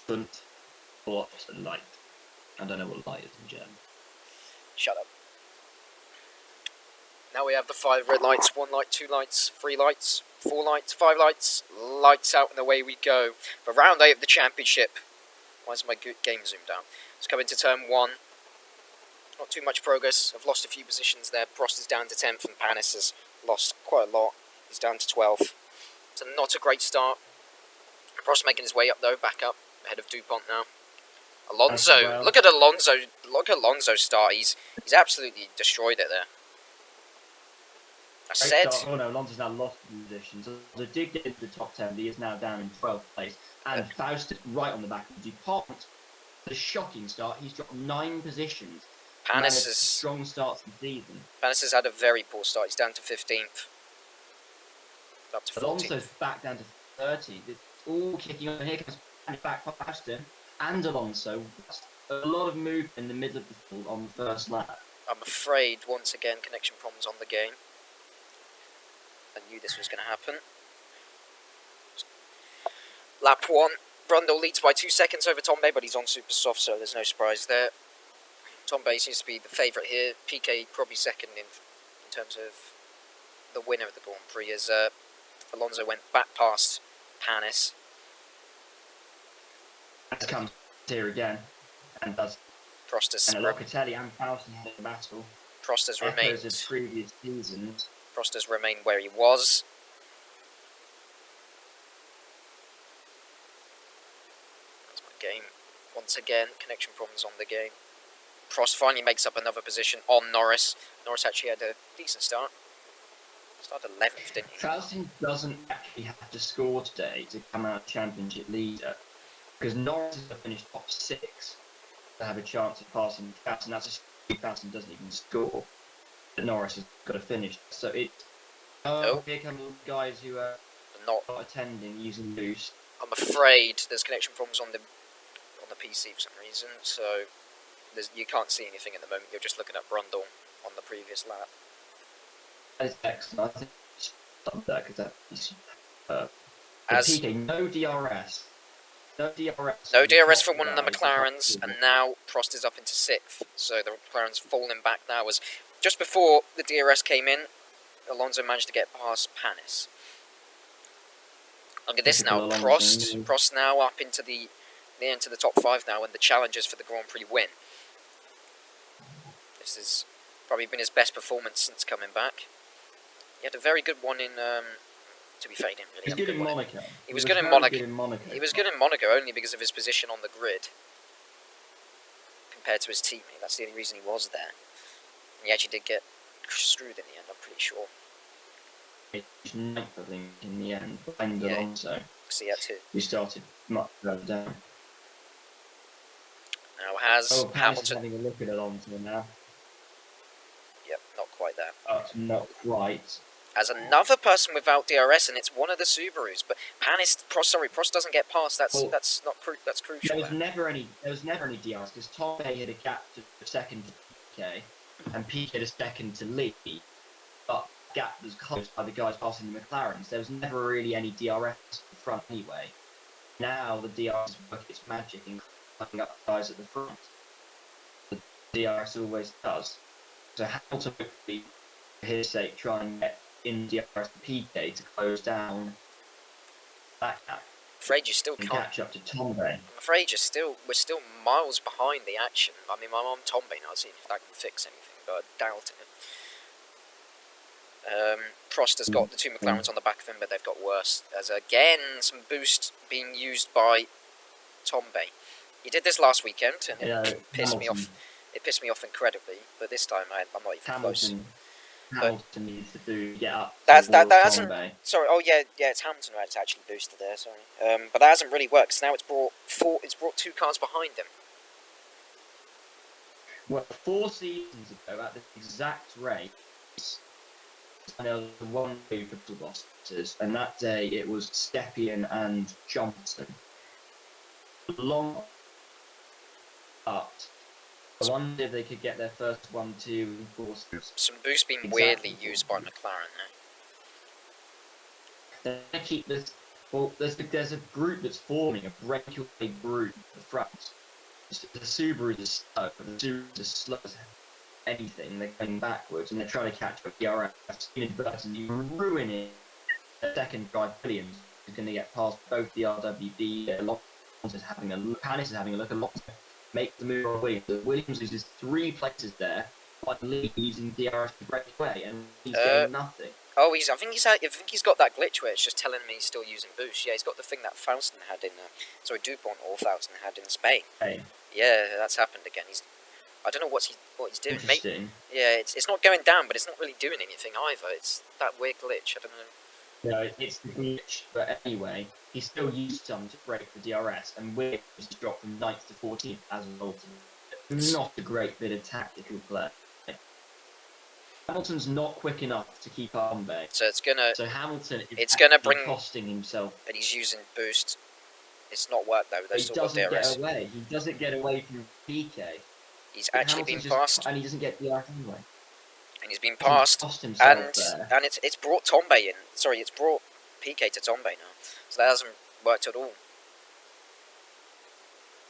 front or light. I don't know what light is in German. Shut up. Now we have the 5 red lights, 1 light, 2 lights, 3 lights, 4 lights, 5 lights, lights out and away we go. For round 8 of the championship. Why is my game zoomed out? Let's come into turn 1. Not too much progress. I've lost a few positions there. Prost is down to 10th and Panis has lost quite a lot. He's down to 12th. So not a great start. Prost making his way up though, back up, ahead of DuPont now. Alonso, well. look at Alonso's start. He's absolutely destroyed it there. I said. Oh no, Alonso's now lost positions. So did get into the top 10, but he is now down in 12th place. And Faust is right on the back of DuPont. The shocking start. He's dropped 9 positions. Panis is strong start to the season. Panis has had a very poor start. He's down to 15th. Up to 14th. Alonso's back down to 30. It's all kicking on. Here comes back Faustin and Alonso. That's a lot of movement in the middle of the field on the first lap. I'm afraid once again connection problems on the game. I knew this was going to happen. Lap 1. Brundle leads by 2 seconds over Tombe, but he's on super soft, so there's no surprise there. Tombe seems to be the favourite here. PK probably second in terms of the winner of the Grand Prix, as Alonso went back past Panis. Has come here again, and does. Prost and Locatelli and Faustin had a battle. Prost has remained. Of previous seasons. Prost has remained where he was. That's my game. Once again, connection problems on the game. Prost finally makes up another position on Norris. Norris actually had a decent start. Started 11th, didn't he? Faustin doesn't actually have to score today to come out championship leader, because Norris has finished top 6 to have a chance of passing Faustin. That's a Faustin doesn't even score. But Norris has got to finish. So it. Here come all the guys who are not attending using boost. I'm afraid there's connection problems on the PC for some reason. So you can't see anything at the moment. You're just looking at Brundle on the previous lap. That is excellent. I think stop that because that's PK, no DRS. No DRS. No DRS for one of the McLarens, and now Prost is up into 6th. So the McLaren's falling back now. As just before the DRS came in, Alonso managed to get past Panis. Look at this now. Prost now up into the top 5 now, and the challengers for the Grand Prix win. This has probably been his best performance since coming back. He had a very good one in. To be fair, he didn't really. He was good in Monaco. He was good in Monaco. He was good in Monaco only because of his position on the grid compared to his teammate. That's the only reason he was there. And he actually did get screwed in the end. I'm pretty sure. He's 9th, I think, in the end. Behind Alonso. So he started much further down. Now has Hamilton having a look at Alonso now. Yep, not quite there. Not quite. As another person without DRS, and it's one of the Subarus. But Prost doesn't get past. That's crucial. There was never any DRS because Tom Bay had a gap to second to PK, and PK had a second to Lee. But the gap was closed by the guys passing the McLarens. There was never really any DRS at the front anyway. Now the DRS work its magic in climbing up the guys at the front. The DRS always does. So Hamilton, hopefully, for his sake, try and get in DRS to PK to close down that gap. I'm afraid you still can't catch up to Tombe. I'm afraid we're still miles behind the action. I mean, I'm on Tombe now, seeing if that can fix anything, but I doubt it. Prost has got the 2 McLarens on the back of him, but they've got worse. There's again some boost being used by Tombe. He did this last weekend, and it pissed me off. It pissed me off incredibly, but this time I'm not even close. Hamilton needs to get up. That hasn't. Sorry. Oh yeah. It's Hamilton who actually boosted there. Sorry. But that hasn't really worked. So now it's brought 2 cars behind him. Well, 4 seasons ago, at the exact race, there was 1-2 for the bosses, and that day it was Stepien and Johnson. Long, but I wonder if they could get their first 1-2 enforcers. Some boost being weirdly used by McLaren now. They're going to keep this Well, there's a group that's forming, a breakaway group at the front. The Subarus are slow, but the Subarus are slow as anything. They're going backwards, and they're trying to catch up DRS. Inadvertently ruining the second drive. Williams is going to get past both the RWB. Alonso is having a look. Panis is having a look. Alonso make the move on Williams. Williams loses 3 places there. By Lee using DRS to break away, and he's getting nothing. Oh, I think he's got that glitch where it's just telling me he's still using boost. Yeah, he's got the thing that Faustin had in, Dupont or Faustin had in Spain. Hey. Yeah, that's happened again. I don't know what he's doing. Interesting. Yeah, it's not going down, but it's not really doing anything either. It's that weird glitch. I don't know. No, it's the glitch. But anyway, he still used some to break the DRS, and Williams dropped from 9th to 14th as a result of it. Not a great bit of tactical play. Hamilton's not quick enough to keep on there. So it's gonna. So Hamilton it's gonna bring costing himself. And he's using boost. It's not worked though. He doesn't get away. He doesn't get away from PK. He's actually been passed, and he doesn't get DRS anyway. And he's been passed, and it's brought Tombe in. Sorry, it's brought PK to Tombe now. So that hasn't worked at all.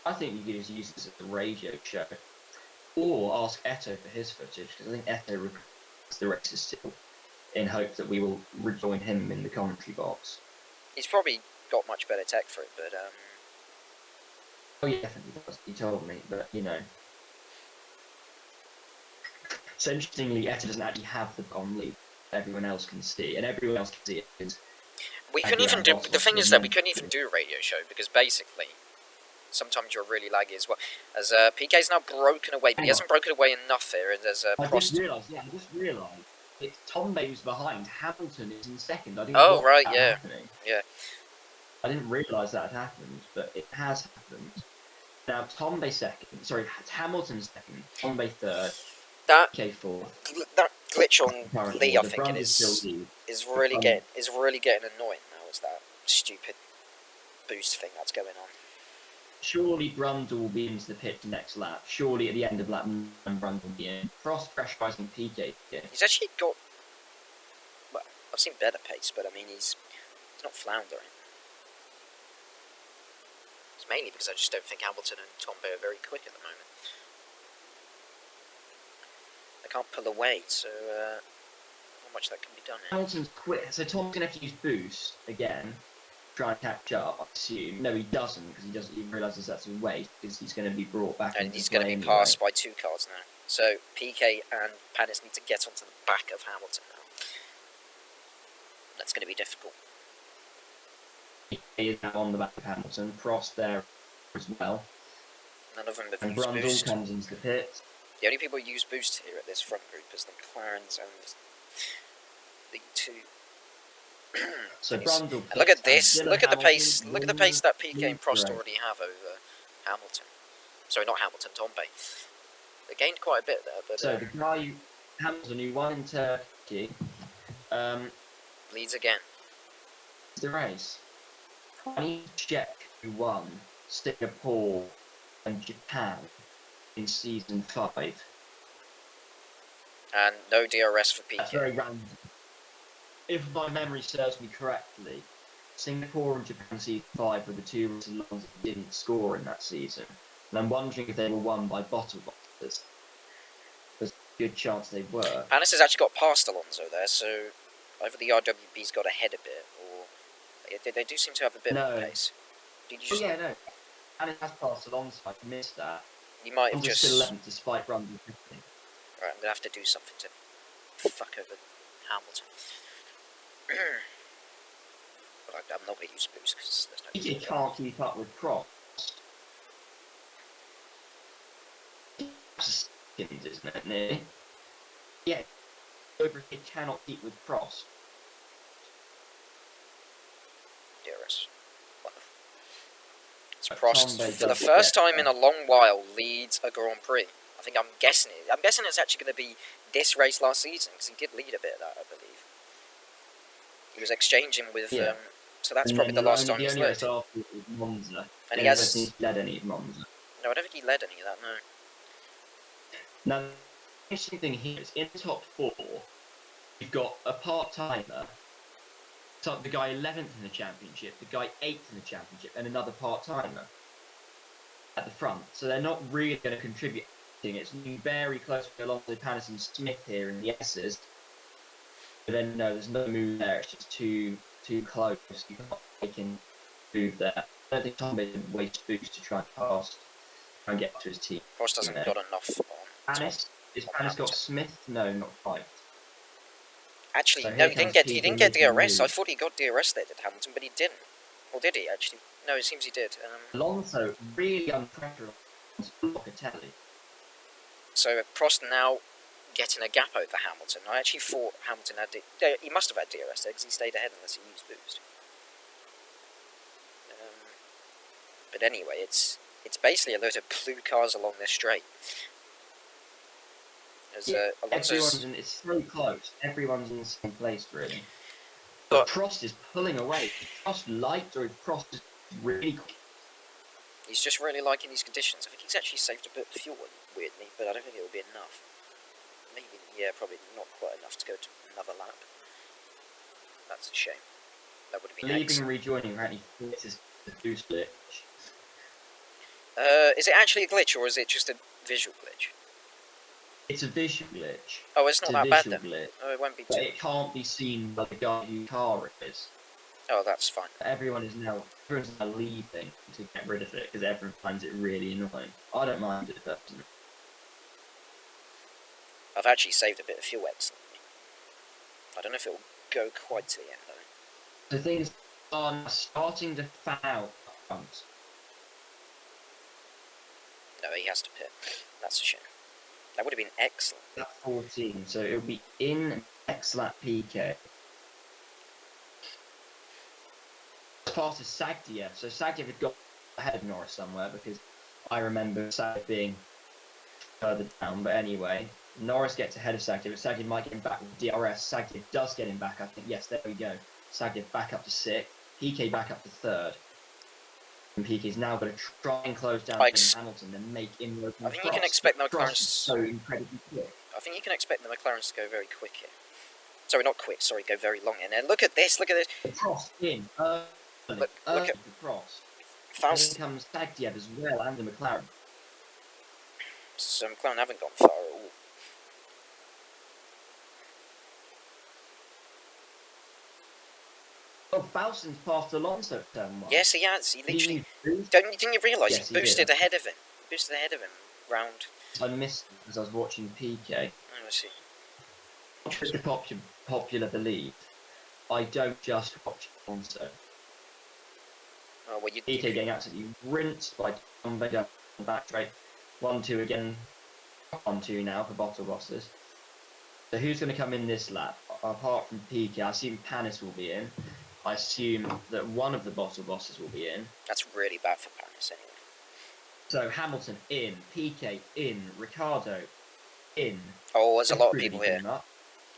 I think you could just use this as a radio show, or ask Eto for his footage, because I think Eto records the races still, in hope that we will rejoin him in the commentary box. He's probably got much better tech for it, but Oh yeah, definitely does. He told me, but you know. So interestingly, Eto doesn't actually have the on lead. Everyone else can see, and everyone else can see it. Because we couldn't even do. The thing is that we couldn't even do a radio show because basically, sometimes you're really laggy as well. As PK's now broken away, but he hasn't broken away enough here. And there's I just realised. It's Tombe who's behind. Hamilton is in second. I didn't. Oh right, yeah, happening. Yeah. I didn't realise that had happened, but it has happened. Now Tombe second. Sorry, Hamilton second. Tombe third. That fourth. That glitch on Lee, I think, is really getting annoying now. Is that stupid boost thing that's going on? Surely Brundle will be into the pit next lap. Surely at the end of lap 9, Brundle will be in. Cross pressurising PK here. He's actually got. Well, I've seen better pace, but I mean he's not floundering. It's mainly because I just don't think Hamilton and Tombe are very quick at the moment. They can't pull away, so not much that can be done here. Hamilton's quick, so Tom's going to have to use boost again. Try and catch up, I assume. No, he doesn't, because he realises that's a waste, because he's going to be brought back. And he's going to be passed by 2 cars now. So PK and Panis need to get onto the back of Hamilton now. That's going to be difficult. He is now on the back of Hamilton. Prost there as well. None of them have and used Brundle boost. Comes into the pit. The only people who use boost here at this front group is the McLarens and the 2. So Brundle. Look at this! Look at the Hamilton, pace! Look at the pace that PK and Prost already have over Hamilton. Sorry, not Hamilton. Tombe. They gained quite a bit there, but so the guy Hamilton who won in Turkey leads again. The race. I need to check who won Singapore and Japan in season 5. And no DRS for PK. That's very random. If my memory serves me correctly, Singapore and Japan season 5 were the 2 races that didn't score in that season. And I'm wondering if they were won by bottle boxers. There's a good chance they were. Panis has actually got past Alonso there, so either the RWB's got ahead a bit, or they do seem to have a bit of pace. Did you just... yeah, no. Panis has passed Alonso, I missed that. You might have just... still 11th despite Brundle 15. Right, I'm going to have to do something to fuck over Hamilton. But I'm not going to use boost because there's no... He can't keep up with Prost. Isn't it, nearly? Yeah. Overhead cannot keep with Prost. DRS. So Prost, for the first time in a long while, leads a Grand Prix. I think I'm guessing it's actually going to be this race last season, because he did lead a bit of that, I believe. He was exchanging with, so that's probably the last time he's led. Monza. And he has... led any of Monza. No, I don't think he led any of that, no. Now, the interesting thing here is, in the top 4, you've got a part-timer, So the guy 11th in the championship, the guy 8th in the championship, and another part-timer at the front. So they're not really going to contribute anything. It's very close to Alonso, Panis and Smith here in the S's. But then, no, there's no move there. It's just too close. You can't make him move there. I don't think Tom didn't waste boost to try and pass and get to his team. Prost hasn't got enough on Panis? Is Panis got Smith? No, not quite. Actually, So no, he didn't get DRS. I move. thought he got DRS there, did Hamilton, but he didn't. Or did he, actually? No, it seems he did. Alonso really under pressure on Locatelli. So Prost now getting a gap over Hamilton. I actually thought Hamilton had... he must have had DRS there, because he stayed ahead unless he used boost. But anyway, it's basically a load of blue cars along this straight. It's so close. Everyone's in the same place, really. But Prost is pulling away. Prost light or Prost is really quick. He's just really liking these conditions. I think he's actually saved a bit of fuel, weirdly, but I don't think it will be enough. Maybe, yeah, probably not quite enough to go to another lap. That's a shame. That would have been Leaving and rejoining apparently fixes the boost glitch. Is it actually a glitch, or is it just a visual glitch? It's a visual glitch. Oh, it's not that bad then. Glitch, oh, it won't be too. But it can't be seen by the guy whose car it is. Oh, that's fine. Everyone's now leaving to get rid of it because everyone finds it really annoying. I don't mind it personally. I've actually saved a bit of fuel excellently. I don't know if it will go quite to the end though. The thing is, I'm starting to fan out front. No, he has to pit. That's a shame. That would have been excellent. At 14, so it'll be in X-Lap PK. As fast as Sagdiev. So Sagdiev had got ahead of Norris somewhere because I remember Sagdiev being further down. But anyway, Norris gets ahead of Sagdiev. Sagdiev might get him back with DRS. Sagdiev does get him back, I think. Yes, there we go. Sagdiev back up to 6th. PK back up to 3rd. And PK's now going to try and close down Hamilton and make inroads. I think you can expect the McLarens so incredibly quick. I think you can expect the McLarens to go very quick here. Sorry, not quick. Sorry, go very long. And look at this. Look at this. Prost in. Look at the Prost. Fast. Then comes Sagdiev as well, and the McLaren. So McLaren haven't gone far at all. Oh, Faustin's passed Alonso at turn 1. Yes, he has. He literally... Didn't you realise he boosted ahead of him? He boosted ahead of him round... I missed it because I was watching PK. Oh, I see. Which is popular belief. I don't just watch Alonso. Oh, well, PK getting absolutely rinsed by Tom Vega on back straight. 1-2 again. 1-2 now for bottle bosses. So who's going to come in this lap? Apart from PK, I assume Panis will be in. I assume that one of the bottle bosses will be in. That's really bad for Panis anyway. So Hamilton in, PK in, Ricciardo in. Oh, there's a lot of people here.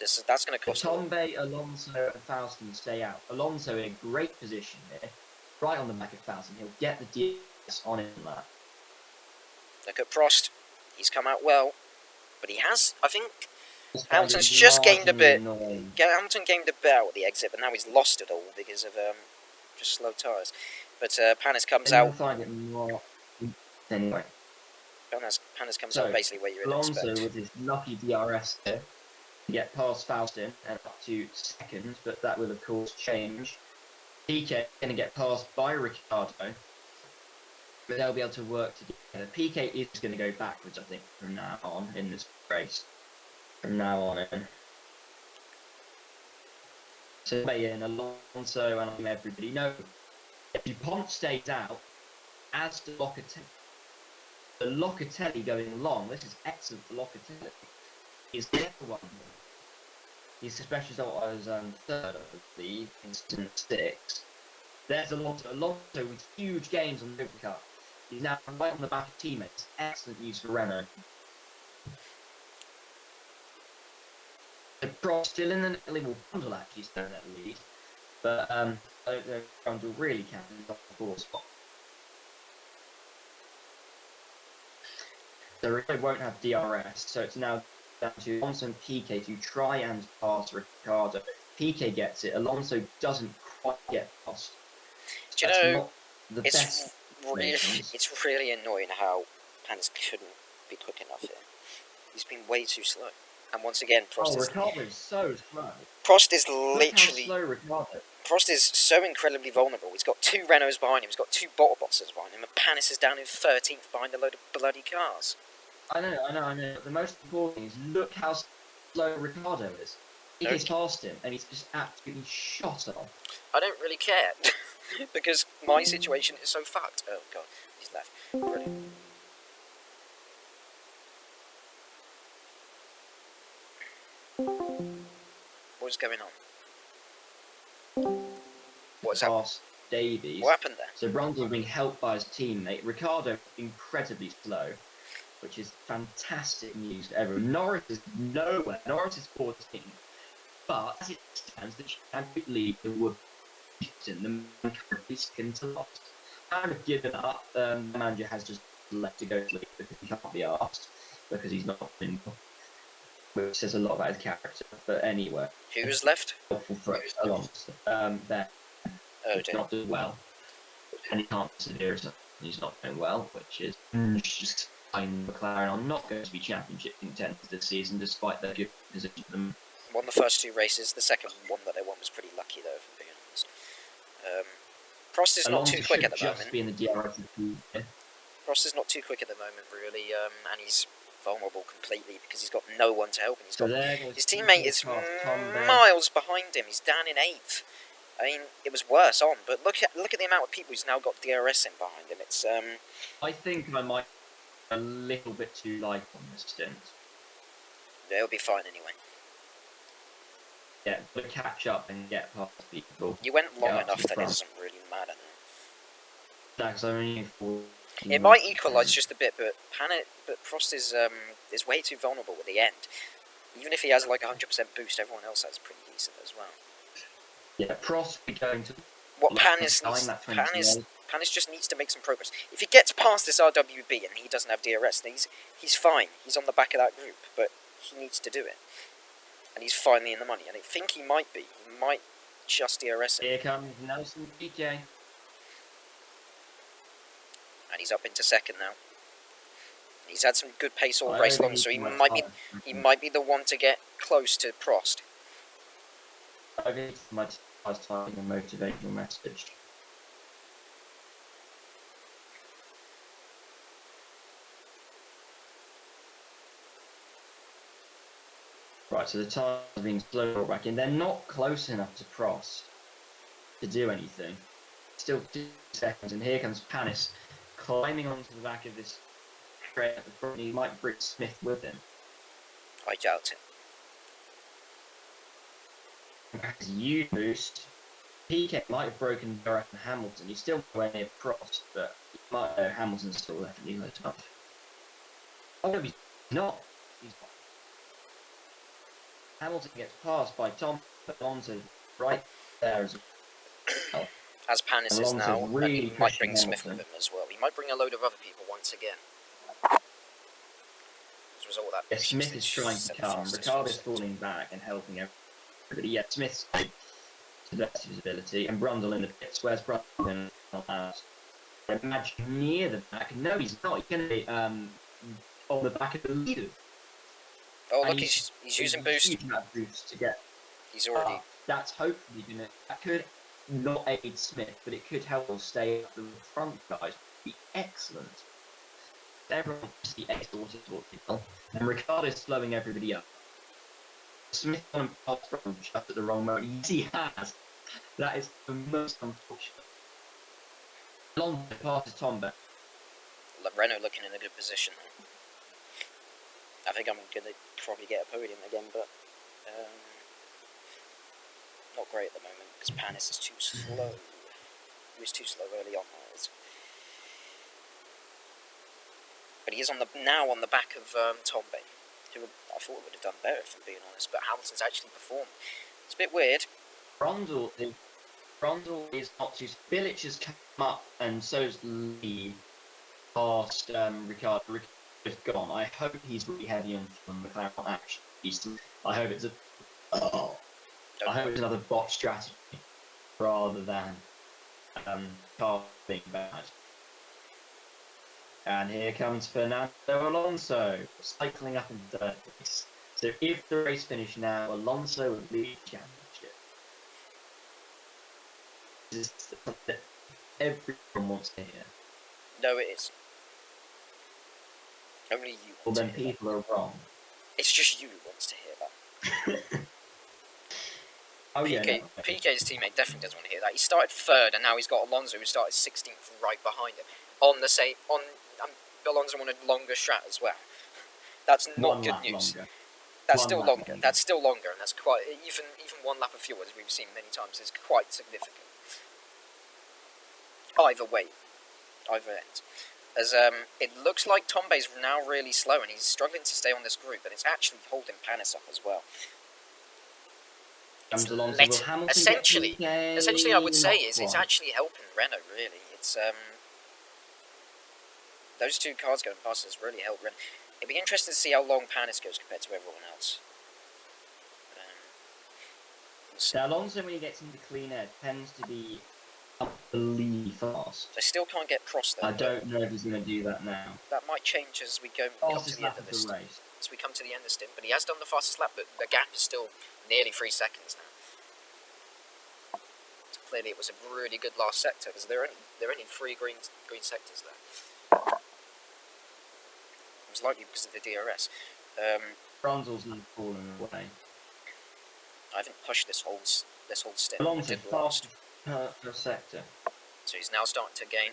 That's going to cost Tombe, Alonso and Faustin stay out. Alonso in a great position here. Right on the back of Faustin. He'll get the DS on in that. Look at Prost. He's come out well. But he has, I think... Hamilton's just gained a bit. Hamilton gained a bit out at the exit, but now he's lost it all because of just slow tyres. But Panis comes out. Find it more anyway. Panis comes out basically where you're Alonso expect. with his lucky DRS there, get past Faustin and up to 2nd, but that will of course change. PK going to get passed by Ricciardo, but they'll be able to work together. PK is going to go backwards, I think, from now on in this race. From now on in. So in Alonso and everybody know DuPont stays out as the Locatelli. The Locatelli going long, this is excellent for Locatelli. He's the other one. He's especially so I was 3rd, I believe, in 6. There's Alonso. Alonso with huge gains on the overcut. He's now right on the back of teammates. Excellent use for Renault. The Prost still in the will bundle actually still in that lead, but the bundle really can off the 4th spot. So Renault won't have DRS, so it's now down to Alonso and PK to try and pass Ricciardo. Piquet gets it. Alonso doesn't quite get past. Do you That's know, not the best. it's really annoying how Panis couldn't be quick enough here. He's been way too slow. And once again, Ricardo is so slow. Prost is Look how literally... slow Ricardo. Prost is so incredibly vulnerable. He's got 2 Renaults behind him, he's got 2 bottle boxes behind him, and Panis is down in 13th behind a load of bloody cars. I know. The most important thing is look how slow Ricardo is. He gets past him, and he's just absolutely shot off. I don't really care, because my situation is so fucked. Oh god, he's left. Brilliant. What's going on? What's happened? Davies. What happened there? So Brundle being helped by his teammate. Ricardo incredibly slow, which is fantastic news for everyone. Norris is nowhere. Norris is 14th. But as it stands, the championship leader would be the man currently second to last. Kind of given up. The manager has just left to go to leave because he can't be asked because he's not in. Which says a lot about his character. But anyway. Who was left? Helpful for Alonso. There. Oh dear. Not doing well. And he can't persevere. He's not doing well, which is just fine. McLaren are not going to be championship contenders this season, despite their good position. Them. Won the first 2 races. The second one that they won was pretty lucky, though, if I'm being honest. Prost is not too quick at the moment. Be in the DRS Prost is not too quick at the moment, really, and he's vulnerable completely because he's got no one to help him. His teammate is miles behind him. He's down in 8th. I mean, it was worse on, but look at the amount of people who's now got DRS in behind him. It's I think I might be a little bit too light on this stint. They'll be fine anyway. Yeah, but catch up and get past people. You went long enough that it doesn't really matter now. That's only 4. It might equalise just a bit, but Prost is way too vulnerable at the end. Even if he has like 100% boost, everyone else has pretty decent as well. Yeah, Prost be going to. What Panis just needs to make some progress. If he gets past this RWB and he doesn't have DRS, then he's fine. He's on the back of that group, but he needs to do it. And he's finally in the money. And I think he might be. He might just DRS it. Here comes Nelson Piquet. And he's up into 2nd now. He's had some good pace all race long, so he might be the one to get close to Prost. I think my typing a motivational message. Right, so the tires are being slowed back in. They're not close enough to Prost to do anything. Still 2 seconds, and here comes Panis climbing onto the back of this crate at the front. He might bring Smith with him. I doubt it. As you boost, Piquet might have broken Barrett and Hamilton. He's still nowhere near Prost, but he might know Hamilton's still definitely close enough. Oh no, he's not. He's not. Hamilton gets passed by Tom, but Alonso right there as well. As Panis is now, really and he might bring Smith with him as well. He might bring a load of other people once again. As a result of that, yeah, Smith is trying to come. Ricciardo's falling back and helping everybody. Yeah, Smith's to the best of his ability, and Brundle in the pits. Where's Brundle in the Imagine near the back. No, he's not. He's going to be on the back of the leader. Oh, look, he's using boost. To get. He's already. That's hopefully going to. That could not aid Smith, but it could help him stay at the front, guys. Be excellent. Everyone wants the excellent well, and Ricciardo's slowing everybody up. Smith on him past from just at the wrong moment. Yes, he has. That is the most unfortunate. Alonso passes Tomba. Renault looking in a good position. I think I'm going to probably get a podium again, but not great at the moment because Panis is too slow. He was too slow early on. But he is now on the back of Tombe, who I thought would have done better if I'm being honest, but Hamilton's actually performed. It's a bit weird. Brundle is not too... Bilic has come up and so's Lee past Ricciardo. Ricciardo's gone. I hope he's really heavy on McLaren actually. I hope it's a... Oh. don't I hope know. it's another bot strategy rather than car being bad. And here comes Fernando Alonso cycling up in third place. So if the race finished now, Alonso would lead the championship. This is something that everyone wants to hear. No, it isn't. Only you Well, want to then hear people are wrong. that. It's just you who wants to hear that. Oh yeah. PK, No. PK's teammate definitely doesn't want to hear that. He started third, and now he's got Alonso, who started 16th right behind him. Alonso wanted longer strat as well. That's not good news. Longer. That's One still lap longer. longer. That's still longer, and that's quite even 1 lap of fuel, as we've seen many times, is quite significant. Either way, either end. As it looks like Tombé's now really slow, and he's struggling to stay on this group, and it's actually holding Panis up as well. It's essentially, I would say it's actually helping Renault. Really, it's those two cars going past has really helped Renault. It'd be interesting to see how long Panis goes compared to everyone else. So Alonso, when he gets into clean air, tends to be unbelievably fast. I still can't get crossed there. I don't know if he's going to do that now. That might change as we come to the end of this. Race. As we come to the end of this stint, but he has done the fastest lap, but the gap is still nearly 3 seconds now. So clearly, it was a really good last sector because there are only 3 green sectors there. It was likely because of the DRS. Bronzel's not falling away. I haven't pushed this whole stint. Alonso fast per sector. So he's now starting to gain.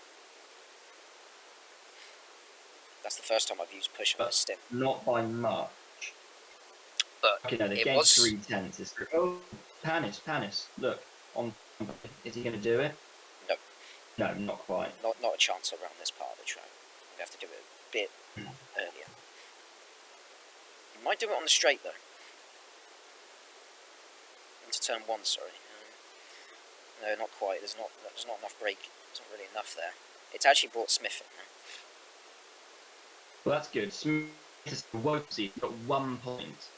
That's the first time I've used push on this stint. Not by much. But okay, no, they gained 3/10. Oh, Panis, look. Is he going to do it? No. No, not quite. Not a chance around this part of the track. We have to do it a bit earlier. He might do it on the straight though. Into turn 1, sorry. No, not quite. There's not enough brake. There's not really enough there. It's actually brought Smith in now. Well, that's good. Smith is Wozy. He's got 1 point.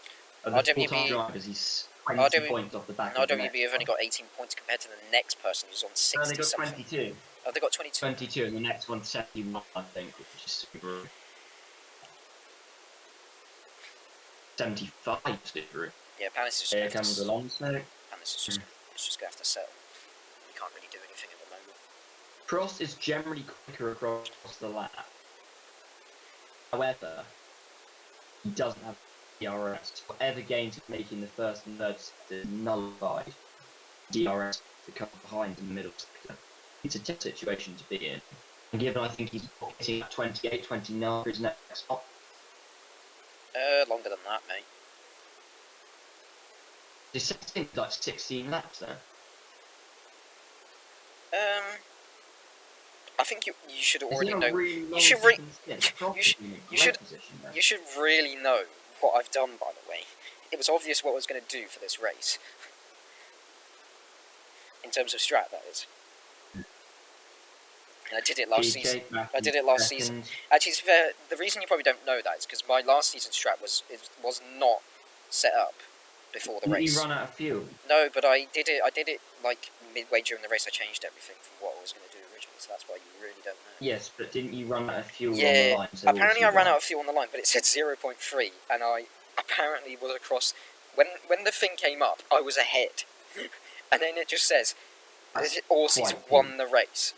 RWB drivers, he's 20 points off the back. RWB have only got 18 points compared to the next person who's on 60 No, they got something. 22. Oh, they got 22. 22, and the next one's 71, I think, which is super. 75 Subaru. Yeah, Panis is just Here comes Alonso. Panis is just going to have to settle. He can't really do anything at the moment. Prost is generally quicker across the lap. However, he doesn't have DRS. Whatever gains he's making the first and third sector is nullified. DRS to come behind in the middle sector. It's a tough situation to be in. And given I think he's hitting at 28, 29 for his next spot. Longer than that, mate. This seems like 16 laps there. I think you should already know. Really you should really know what I've done. By the way, it was obvious what I was going to do for this race. In terms of strat, that is. And I did it last season. Actually, to be fair, the reason you probably don't know that is because my last season's strat was not set up before the race. Did you run out of fuel? No, but I did it like midway during the race. I changed everything from what I was going to do originally, so that's why you really don't know. Yes, but didn't you run out of fuel on the line? Yeah, apparently I ran out of fuel on the line, but it said 0.3, and I apparently was across. When the thing came up, I was ahead, and then it just says, "Aussies won the race."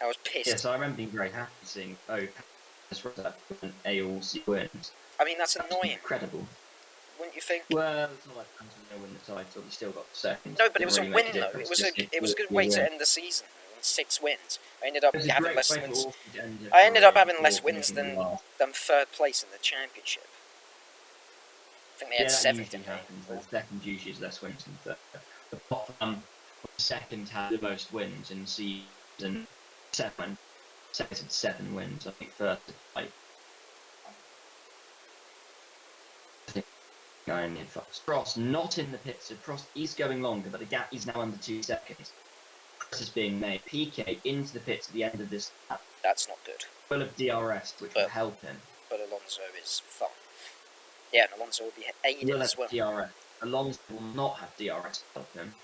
I was pissed. Yes, I remember being very happy seeing, this was that AOC wins. I mean, that's annoying. Incredible. Wouldn't you think? Well, it's not like Antonio win the title, he still got second. No, but it was a win though. It was a good way to end the season. 6 wins. I ended up having less wins. I ended up having less wins than third place in the championship. I think they had 7. The second usually is less wins than third. The bottom second had the most wins in season 7. Second had 7 wins. I think first had 5. Prost not in the pits, so Prost is going longer, but the gap is now under 2 seconds. Prost is being made. PK into the pits at the end of this lap. That's not good. Full of DRS, which will help him. But Alonso is fine. Yeah, and Alonso will be aided as well. DRS. Alonso will not have DRS help him.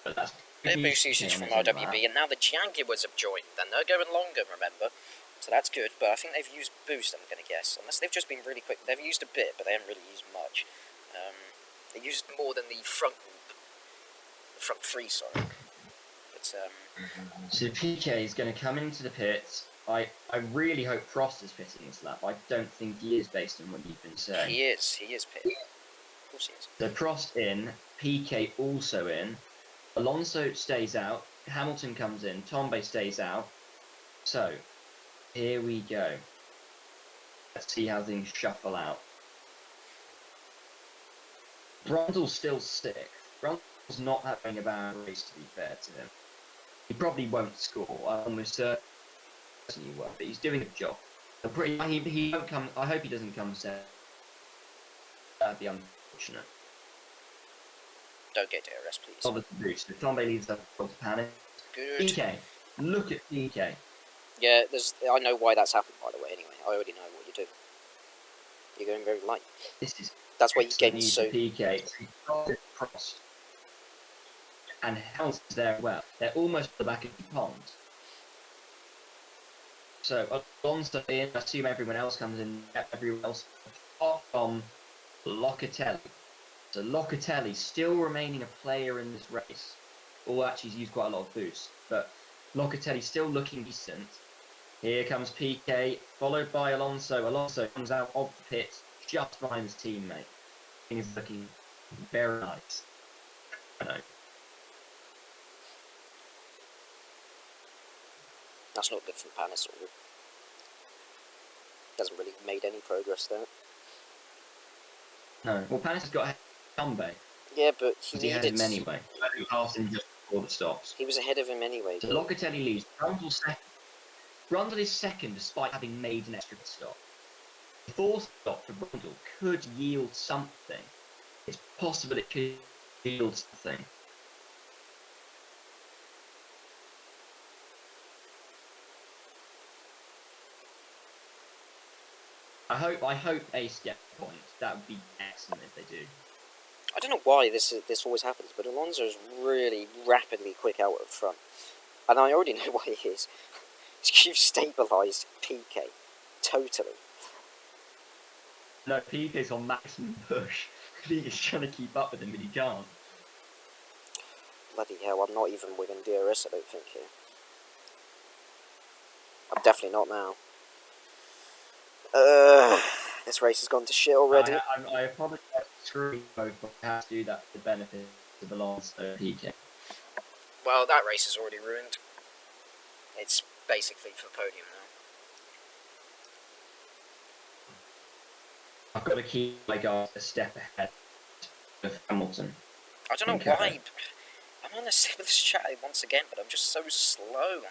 But that's Bit of boost usage from RWB, and now the Jaguars have joined. And they're going longer, remember? So that's good, but I think they've used boost, I'm going to guess. Unless they've just been really quick. They've used a bit, but they haven't really used much. They used more than the front group. The front three, sorry. But, So PK is going to come into the pits. I really hope Frost is pitting this lap. I don't think he is, based on what you've been saying. he is pitting. Of course he is. So Prost in, PK also in. Alonso stays out. Hamilton comes in. Tombe stays out. So, here we go. Let's see how things shuffle out. Brundle's still sick. Brundle's not having a bad race, to be fair to him. He probably won't score. I'm almost certain he won't, but he's doing a job. He won't come. I hope he doesn't come second. That'd be unfortunate. Don't get DRS, please. Obviously, Bruce. If Tombe leaves that to panic. Good. PK. Look at PK. Yeah, I know why that's happened, by the way, anyway. I already know what you're doing. You're going very light. That's why you gained so... PK. Prost. And Hamilton's there as well. They're almost at the back of the pond. So, Alonso in, I assume everyone else comes in, everyone else, apart from Locatelli. So Locatelli still remaining a player in this race. Or actually, he's used quite a lot of boost. But Locatelli still looking decent. Here comes PK, followed by Alonso. Alonso comes out of the pit just behind his teammate. Things looking very nice. I know. That's not good from Panis. Hasn't really made any progress there. No. Well, Panis has got Tombe. Yeah, but he had him anyway. He passed him just before the stops. He was ahead of him anyway. So Locatelli leads. Brundle's second. Brundle is second despite having made an extra stop. The fourth stop for Brundle could yield something. It's possible it could yield something. I hope Ace gets a point. That would be excellent if they do. I don't know why this always happens, but Alonso is really rapidly quick out at front. And I already know why he is. You've stabilised PK. Totally. No, PK's on maximum push. He's trying to keep up with him, but he can't. Bloody hell, I'm not even within DRS, I don't think, here. I'm definitely not now. This race has gone to shit already. I apologise for screwing both, but I have to do that for the benefit of Alonso PK. Well, that race is already ruined. It's basically for the podium now. I've got to keep my guys a step ahead of Hamilton. I don't know why. I'm on this chat once again, but I'm just so slow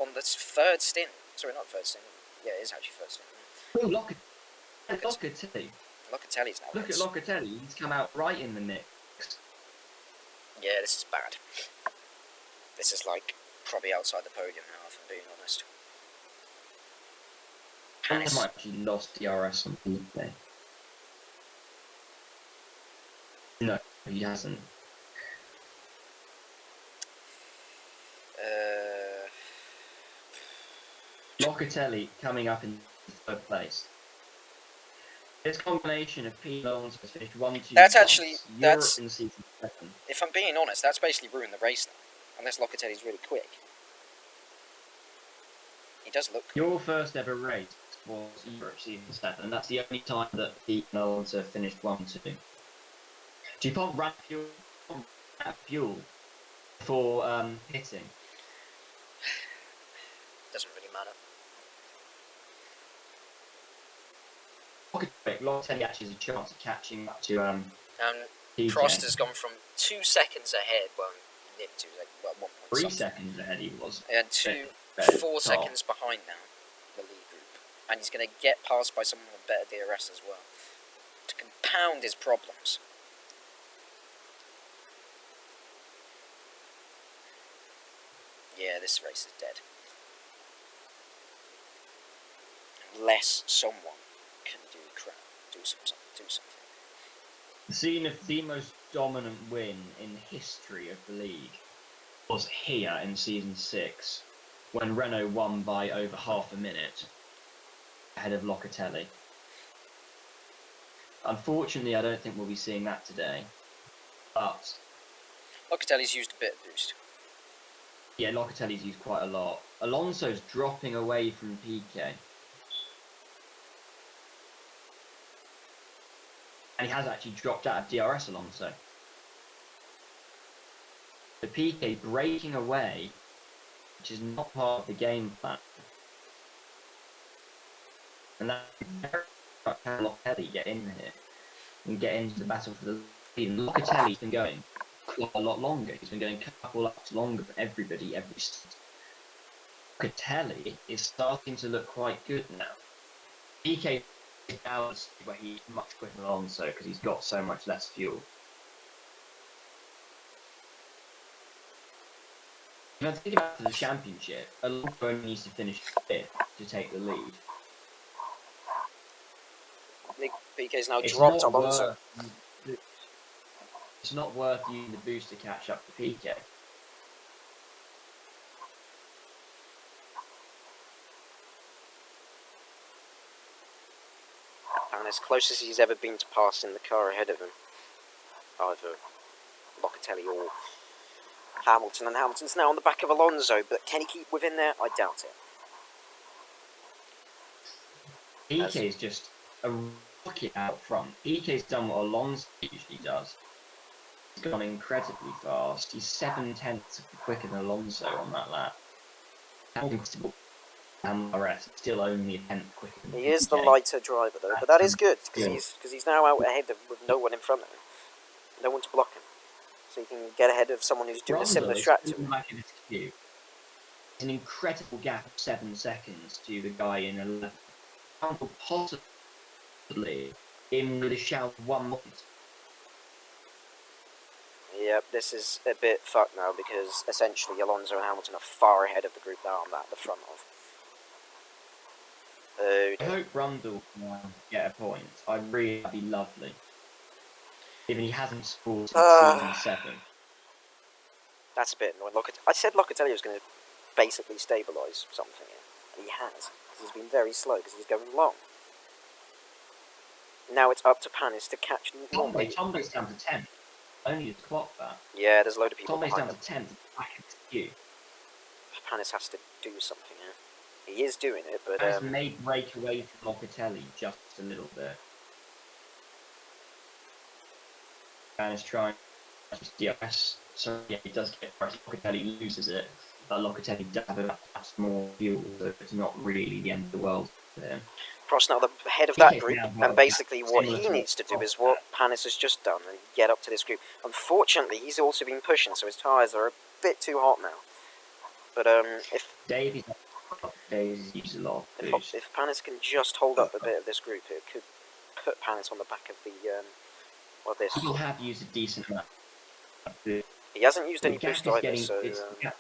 on this third stint. Sorry, not third stint. Yeah, it is actually third stint. Oh, Locatelli. Locatelli's now. Look at Locatelli. He's come out right in the mix. Yeah, this is bad. This is like probably outside the podium now, if I'm being honest. Panis might actually lost DRS on PK. No, he hasn't. Locatelli coming up in third place. This combination of P Alonso has finished 1-2. That's actually in the season second. If I'm being honest, that's basically ruined the race now. Unless Locatelli's really quick. He does look. Your first ever race was Europe season 7, and that's the only time that P Alonso finished 1-2. Do you pump ramp fuel for hitting? Doesn't really matter. Locatelli actually has a chance of catching up to Prost has gone from 2 seconds ahead. Well, nearly 2 seconds. Well, 1 point 3 something. seconds ahead he was. And 4 seconds behind now, the lead group. And he's going to get passed by someone with better DRS as well. To compound his problems. Yeah, this race is dead. Unless someone can do something. The scene of the most dominant win in the history of the league was here in Season 6, when Renault won by over half a minute ahead of Locatelli. Unfortunately, I don't think we'll be seeing that today, but... Locatelli's used a bit of boost. Yeah, Locatelli's used quite a lot. Alonso's dropping away from Piquet. And he has actually dropped out of DRS, Alonso. The Piquet breaking away, which is not part of the game plan. And that's very much how Locatelli get in here and get into the battle for the lead. And Locatelli's been going a lot longer. He's been going a couple laps longer than everybody every stint. Locatelli is starting to look quite good now. Piquet is now where he's much quicker than Alonso because he's got so much less fuel. If I think about the championship, Alonso only needs to finish 5th to take the lead. Nick Piquet's now dropped Alonso. It's not worth using the boost to catch up to Piquet. And as close as he's ever been to passing the car ahead of him, either Locatelli or Hamilton, and Hamilton's now on the back of Alonso, but can he keep within there? I doubt it. Piquet is just a rocket out front. Piquet's done what Alonso usually does. He's gone incredibly fast. He's 7/10 quicker than Alonso on that lap. And the rest still only a tenth quicker than He is the Piquet. lighter driver though, but that is good because he's now out ahead with no one in front of him, no one to block him, so he can get ahead of someone who's doing a similar track to him. It's an incredible gap of 7 seconds to the guy in 11th. Possibly in with a shout of 1 point. Yep, this is a bit fucked now because essentially Alonso and Hamilton are far ahead of the group that I'm at the front of. I hope Brundle can get a point. That'd be lovely. Given he hasn't scored since Season 7. That's a bit annoying. I said Locatelli was going to basically stabilise something here, and he has, because he's been very slow because he's going long. Now it's up to Panis to catch normally. Tombo's down to 10th. Only to clock that. Yeah, there's a load of people Tombo's behind down him. to 10th. Back into queue. Panis has to do something here. He is doing it, but Panis may break away from Locatelli just a little bit. Panis trying DRS. So yeah, he does get pressed. Locatelli loses it, but Locatelli does have enough more fuel, so it's not really the end of the world for him. Prost now the head of that group, and basically what he needs to do is what Panis has just done and get up to this group. Unfortunately, he's also been pushing, so his tyres are a bit too hot now. But if Davies uses a lot of boost. if Panis can just hold up a bit of this group, it could put Panis on the back of the this. He have used a decent amount of boost. He hasn't used any Jack boost is either, getting- so it's-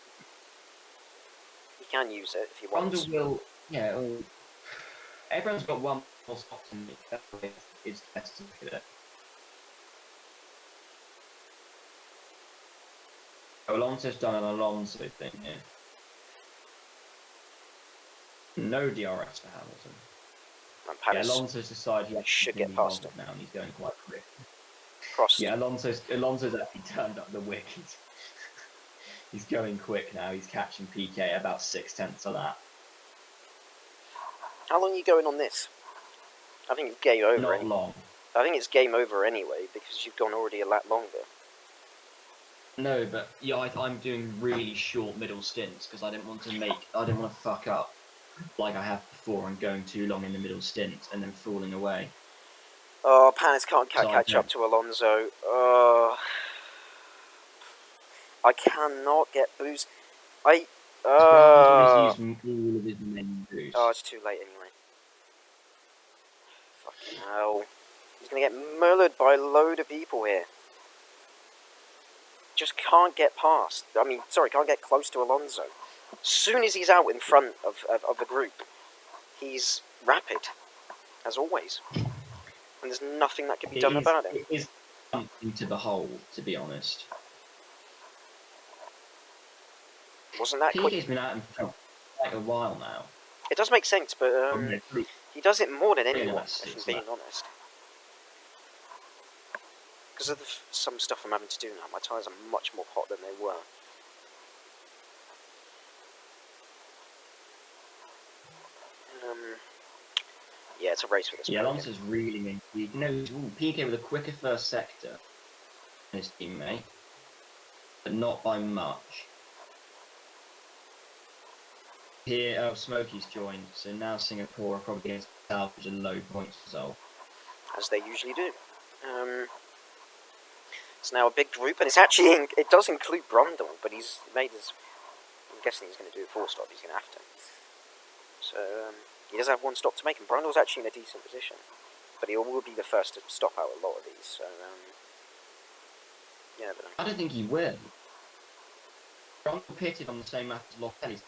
he can use it if he wants. Brundle will, yeah. Everyone's got one more spot to make. That's the way it's best to look at it. Alonso's done an Alonso thing here. No DRS for Hamilton. And Yeah, Panis Alonso's decided he should get past him now, and he's going quite quick. Prost. Yeah, Alonso's actually turned up the wick. He's going quick now. He's catching Piquet about 6/10 of that. How long are you going on this? I think it's game over. Not long. I think it's game over anyway because you've gone already a lap longer. No, but yeah, I'm doing really short middle stints because I didn't want to fuck up like I have before and going too long in the middle stint and then falling away. Oh, Panis can't So catch up to Alonso. Oh, I cannot get boost. He's used all of his main boost. Oh, it's too late anyway. Fucking hell. He's going to get mullered by a load of people here. Just can't get past. Can't get close to Alonso. As soon as he's out in front of the group, he's rapid, as always. And there's nothing that can be done about it. into the hole, to be honest. Wasn't that quick? PK's been out in front for quite a while now. It does make sense, but he does it more than anyone, Yes, if I'm it's being honest. Because of some stuff I'm having to do now, my tyres are much more hot than they were. Yeah, it's a race for this. Yeah, Alonso's really in. You know, PK with a quicker first sector than his teammate, but not by much. Here, Smokey's joined, so now Singapore are probably going to salvage a low points result. As they usually do. It's now a big group, and it's actually it does include Brundle, but he's made his. I'm guessing he's going to do a 4-stop. He's going to have to. So he does have one stop to make, and Brundle's actually in a decent position, but he will be the first to stop out a lot of these. So yeah, but I don't think he will. Brundle pitted on the same map as Locatelli.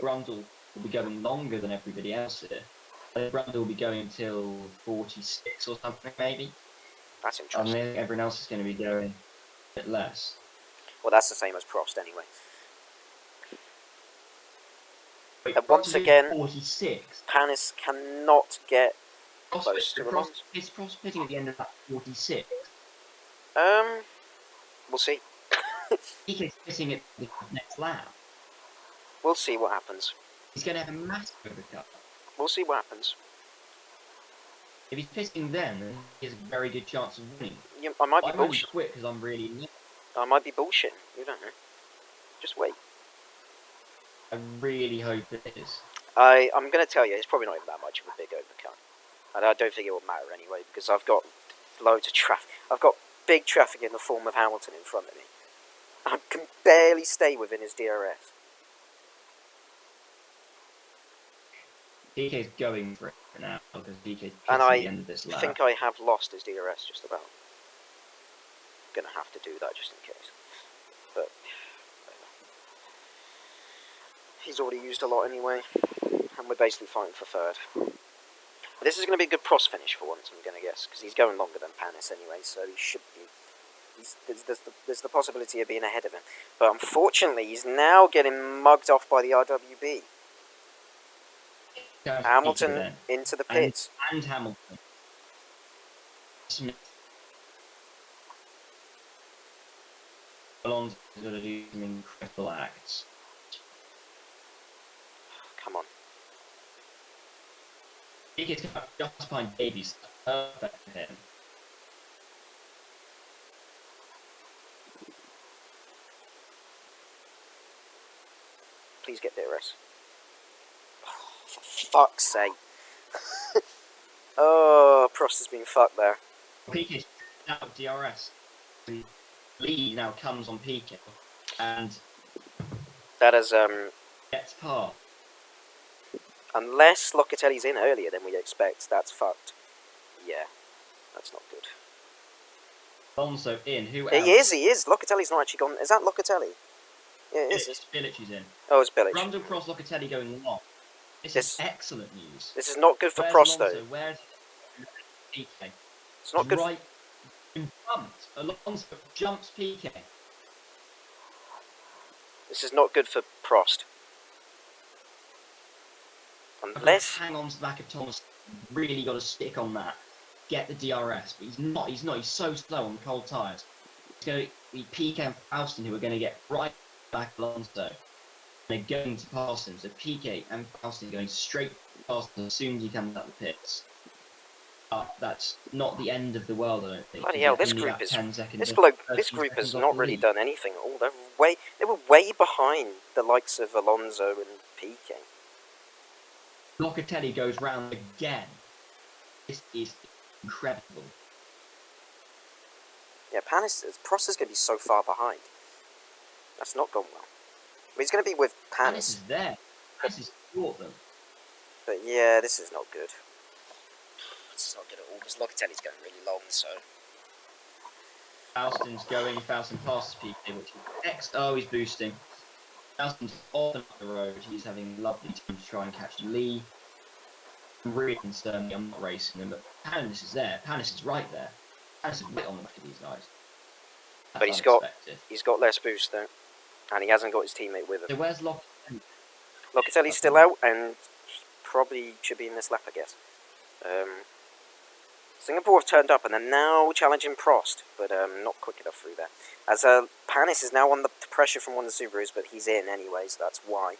Brundle will be going longer than everybody else here. I think Brundle will be going until 46 or something, maybe. That's interesting. I think everyone else is going to be going a bit less. Well, that's the same as Prost anyway. Wait, And once again, 46. Panis cannot get Prost, close to Alonso. Is Prost pitting at the end of that 46? We'll see. PK's pitting at the next lap. We'll see what happens. He's going to have a massive overcut. We'll see what happens. If he's pitting then he has a very good chance of winning. Yeah, I might be I'm only bullshit. quit because I'm really new. I might be bullshitting. You don't know. Just wait. I really hope it is. I'm going to tell you, it's probably not even that much of a big overcut. And I don't think it will matter anyway, because I've got loads of traffic. I've got big traffic in the form of Hamilton in front of me. I can barely stay within his DRS. PK's going for it now because PK's And at I the end of this lap. think I have lost his DRS just about. Gonna have to do that just in case. But he's already used a lot anyway, and we're basically fighting for third. This is going to be a good Prost finish for once, I'm going to guess, because he's going longer than Panis anyway, so he should be. There's the possibility of being ahead of him. But unfortunately, he's now getting mugged off by the RWB. Hamilton into the pits. And Hamilton. Smith. Alonso's going to do some incredible acts. Come on. He gets just behind Davies. Perfect for him. Please get DRS. Oh, for fuck's sake. Oh, Prost has been fucked there. PK's out of DRS. Lee now comes on PK and That is, gets past. unless Locatelli's in earlier than we expect, that's fucked. Yeah, that's not good. Alonso in. Who He else? is. Locatelli's not actually gone. Is that Locatelli? Yeah, it is. Bilic is in. Oh, it's Bilic. Brundle cross Locatelli going long. This is excellent news. This is not good for Where's Prost, Alonso? though. Where's PK? It's not good. Right in front. Alonso jumps PK. This is not good for Prost. Unless Hang on to the back of Thomas. Really got to stick on that. Get the DRS, but he's not. He's so slow on cold tyres. It's going to be PK and Faustin who are going to get right back Alonso. And they're going to pass him. So PK and Faustin are going straight past him as soon as he comes out the pits. That's not the end of the world, I don't think. bloody hell, this group has not really done anything at all. They were way behind the likes of Alonso and PK. Locatelli goes round again. This is incredible. Yeah, Prost is going to be so far behind. That's not gone well. He's going to be with Panis is there. Panis has caught them. But yeah, this is not good. This is not good at all, because Locatelli's going really long, so... Faustin's going, Faustin passes PK, which is he's boosting. Faustin's off and up the road, he's having a lovely time to try and catch Lee. I'm really concerned I'm not racing him, but Panis is there. Panis is right there. Panis is a bit on the back of these guys. But That's he's got less boost though, and he hasn't got his teammate with him. So where's Locatelli? Locatelli's still out, and probably should be in this lap, I guess. Singapore have turned up, and they're now challenging Prost, but not quick enough through there. As Panis is now on the pressure from one of the Subarus, but he's in anyway, so that's why.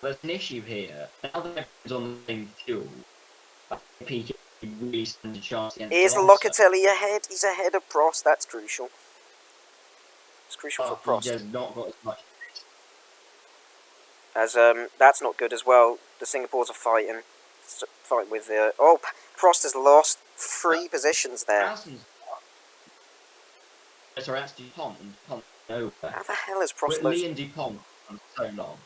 There's an issue here. Now that everyone's on the same fuel, I think Piquet really stands a chance against Is Alonso. Locatelli ahead? He's ahead of Prost. That's crucial. It's crucial for Prost. He has not got as much. As that's not good as well. The Singapores are fighting with the. Prost has lost 3 positions there. Sorry, that's Dupont, and Dupont over. How the hell has Prost Lee lost? and Dupont for so long.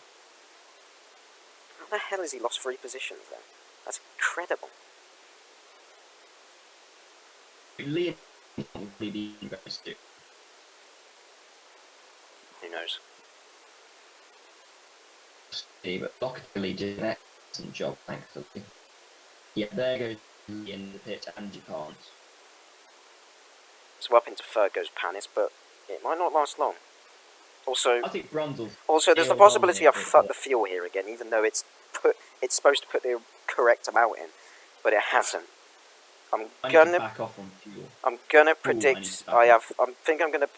How the hell has he lost 3 positions there? That's incredible. Lee and Dupont will be the very soon. Who knows? But Locatelli did an excellent job, thankfully. Yeah, there goes Lee in the pit and Dupont. So up into third goes Panis, but it might not last long. Also, I think Brundle. Also, there's the possibility I've fucked the fuel here again, even though it's supposed to put the correct amount in, but it hasn't. I'm gonna back off on fuel. I'm gonna predict I think I'm gonna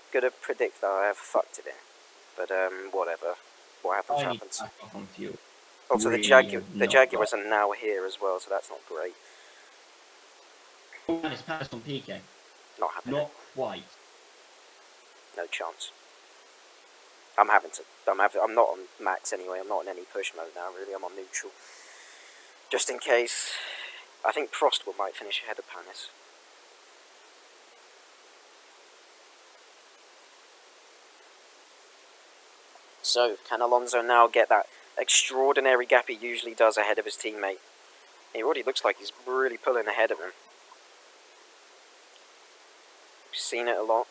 predict that I have fucked it in, but whatever. What happens happens. Back off on fuel. Also, really the Jaguars are now here as well, so that's not great. Oh, and it's Panis on Piquet. Not happening. Not quite. No chance. I'm not on max anyway. I'm not in any push mode now. Really, I'm on neutral. Just in case. I think Prost might finish ahead of Panis. So, can Alonso now get that extraordinary gap he usually does ahead of his teammate? He already looks like he's really pulling ahead of him. We've seen it a lot.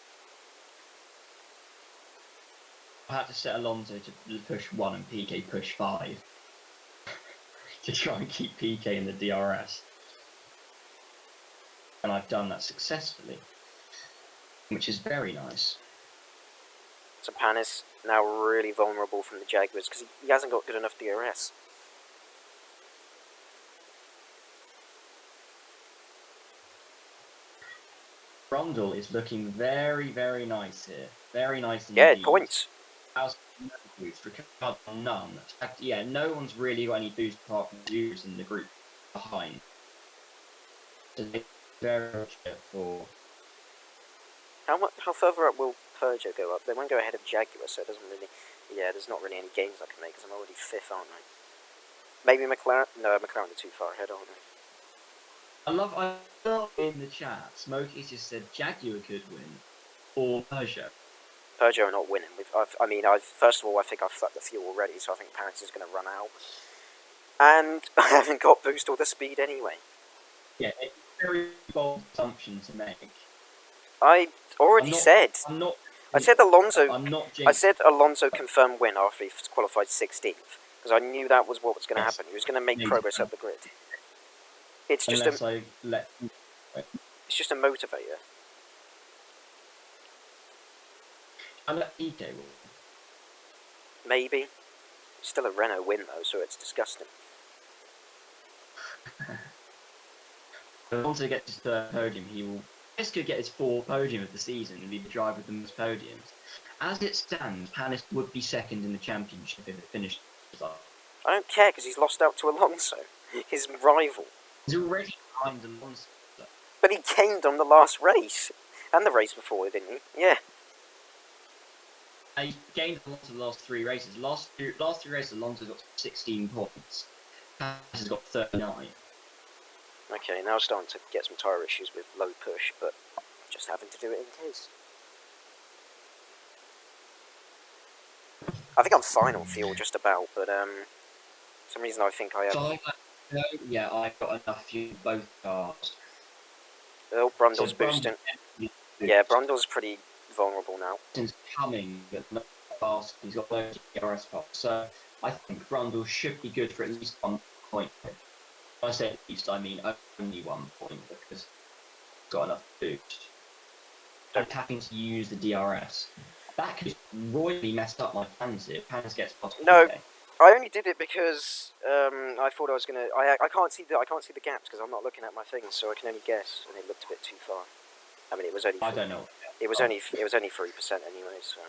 I had to set Alonso to push 1 and Piquet push 5 to try and keep Piquet in the DRS. And I've done that successfully, which is very nice. So Panis now really vulnerable from the Jaguars because he hasn't got good enough DRS. Brundle is looking very, very nice here. Very nice indeed. Yeah, points. How's no boost? Ricardo, none. In fact, yeah, no one's really got any boost apart from Jews in the group behind. So they're very much for. How further up will Peugeot go up? They won't go ahead of Jaguar, so it doesn't really. Yeah, there's not really any gains I can make because I'm already 5th, aren't I? Maybe McLaren. No, McLaren are too far ahead, aren't they? I love in the chat. Smokey just said Jaguar could win, or Peugeot. Peugeot are not winning. First of all, I think I've fucked the fuel already, so I think Paris is going to run out. And I haven't got boost or the speed anyway. Yeah, it's a very bold assumption to make. I already said. I said Alonso. I said Alonso confirmed win after he qualified 16th because I knew that was what was going to happen. He was going to make progress up the grid. It's just it's just a motivator. I let Piquet win. Maybe. Still a Renault win though, so it's disgusting. Once he gets his 3rd podium, he will could get his 4th podium of the season and be the driver with the most podiums. As it stands, Panis would be 2nd in the championship if it finished. I don't care because he's lost out to Alonso, his rival. He's already behind Alonso. But he gained on the last race and the race before, didn't he? Yeah. He gained Alonso the last 3 races. Last three races, Alonso got 16 points. Panis has got 39. Okay, now starting to get some tyre issues with low push, but just having to do it in case. I think I'm fine on fuel just about, but for some reason I think I have. So I've got enough fuel in both cars. Oh, Brundle's boosting. Yeah, Brundle's pretty vulnerable now. Since coming, but fast, he's got those DRS pops, so I think Brundle should be good for at least 1 point. When I say at least, I mean only 1 point because he's got enough boost. And having to use the DRS. That could royally mess up my plans if Pans gets past No. PK. I only did it because I thought I was gonna. I can't see the gaps because I'm not looking at my things, so I can only guess, and it looked a bit too far. I mean, it was only. I don't know. It was only 3% anyway, so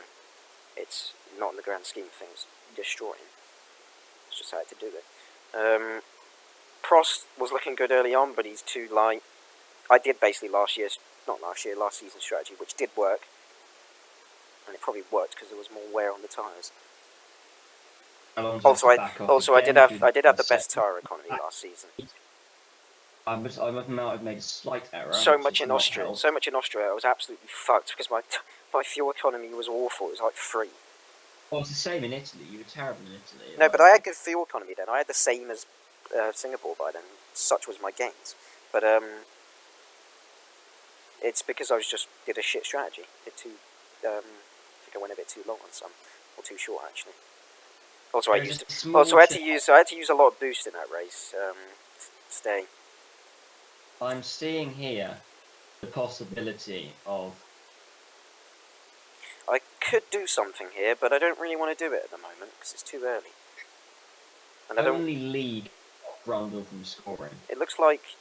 it's not in the grand scheme of things destroying. It's just how to do it. Prost was looking good early on, but he's too light. I did basically last season's strategy, which did work, and it probably worked because there was more wear on the tyres. Also, I did have the best tyre economy last season. I must have made a slight error. So much in Austria, I was absolutely fucked because my fuel economy was awful. It was like 3. Well, it's the same in Italy. You were terrible in Italy. No, but I had good fuel economy then. I had the same as Singapore by then. Such was my gains. But it's because I did a shit strategy. I think I went a bit too long on some, or too short actually. Also, I had to use a lot of boost in that race to stay. I'm seeing here the possibility of. I could do something here, but I don't really want to do it at the moment because it's too early. And Only lead Brundle from scoring. It looks like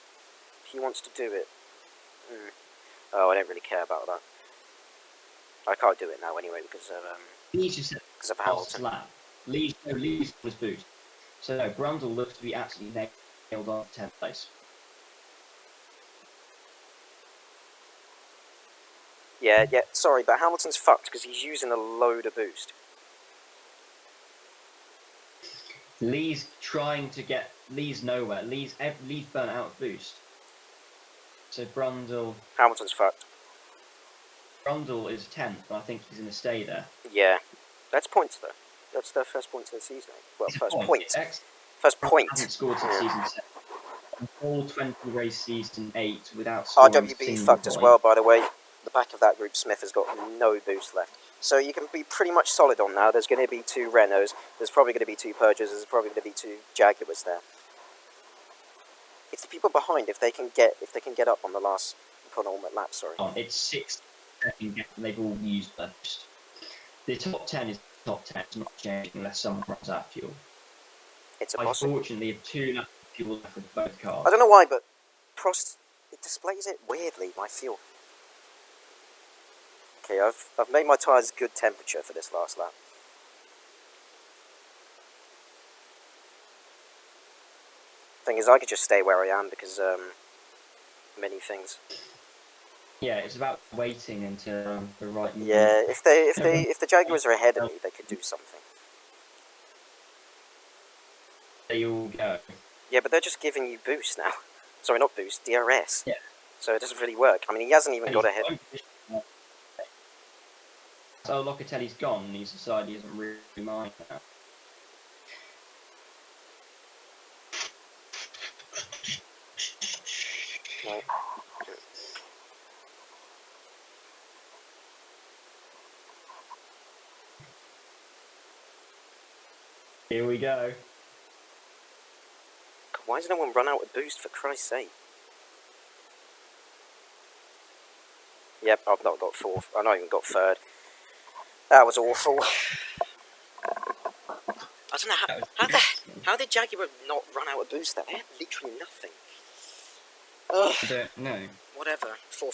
he wants to do it. Oh, I don't really care about that. I can't do it now anyway because of Hamilton. Lee's was boost. So no, Brundle looks to be absolutely nailed on 10th place. Yeah, sorry, but Hamilton's fucked because he's using a load of boost. Lee's trying to get... Lee's nowhere. Lee's burnt out of boost. So Brundle... Hamilton's fucked. Brundle is 10th, and I think he's going to stay there. Yeah. That's points, though. That's their first points of the season. Well, first point. First point. Hasn't scored since season 7. All 20 race season 8 without scoring RWB fucked as well, by the way. The back of that group, Smith has got no boost left. So you can be pretty much solid on now. There's going to be 2 Renaults. There's probably going to be 2 Peugeots. There's probably going to be 2 Jaguars there. It's the people behind if they can get up on the last penultimate lap. Sorry. It's 6 seconds. They've all used boost. The top 10 is top 10. It's not changing unless someone runs out of fuel. I fortunately have 2 laps of fuel left with both cars. I don't know why, but Prost it displays it weirdly. My fuel. Okay, I've made my tyres good temperature for this last lap. Thing is, I could just stay where I am because many things. Yeah, it's about waiting until the right moment. Yeah, if the Jaguars are ahead of me, they could do something. They all go. Yeah, but they're just giving you boost now. Sorry, not boost, DRS. Yeah. So it doesn't really work. I mean, he hasn't even got ahead. So Locatelli's gone, and he's decided he doesn't really mind now. No. Here we go. Why has no one run out with boost, for Christ's sake? Yep, I've not got 4th. I've not even got 3rd. That was awful. I don't know how did Jaguar not run out of boost there? They had literally nothing. Ugh. I don't know. Whatever. 4th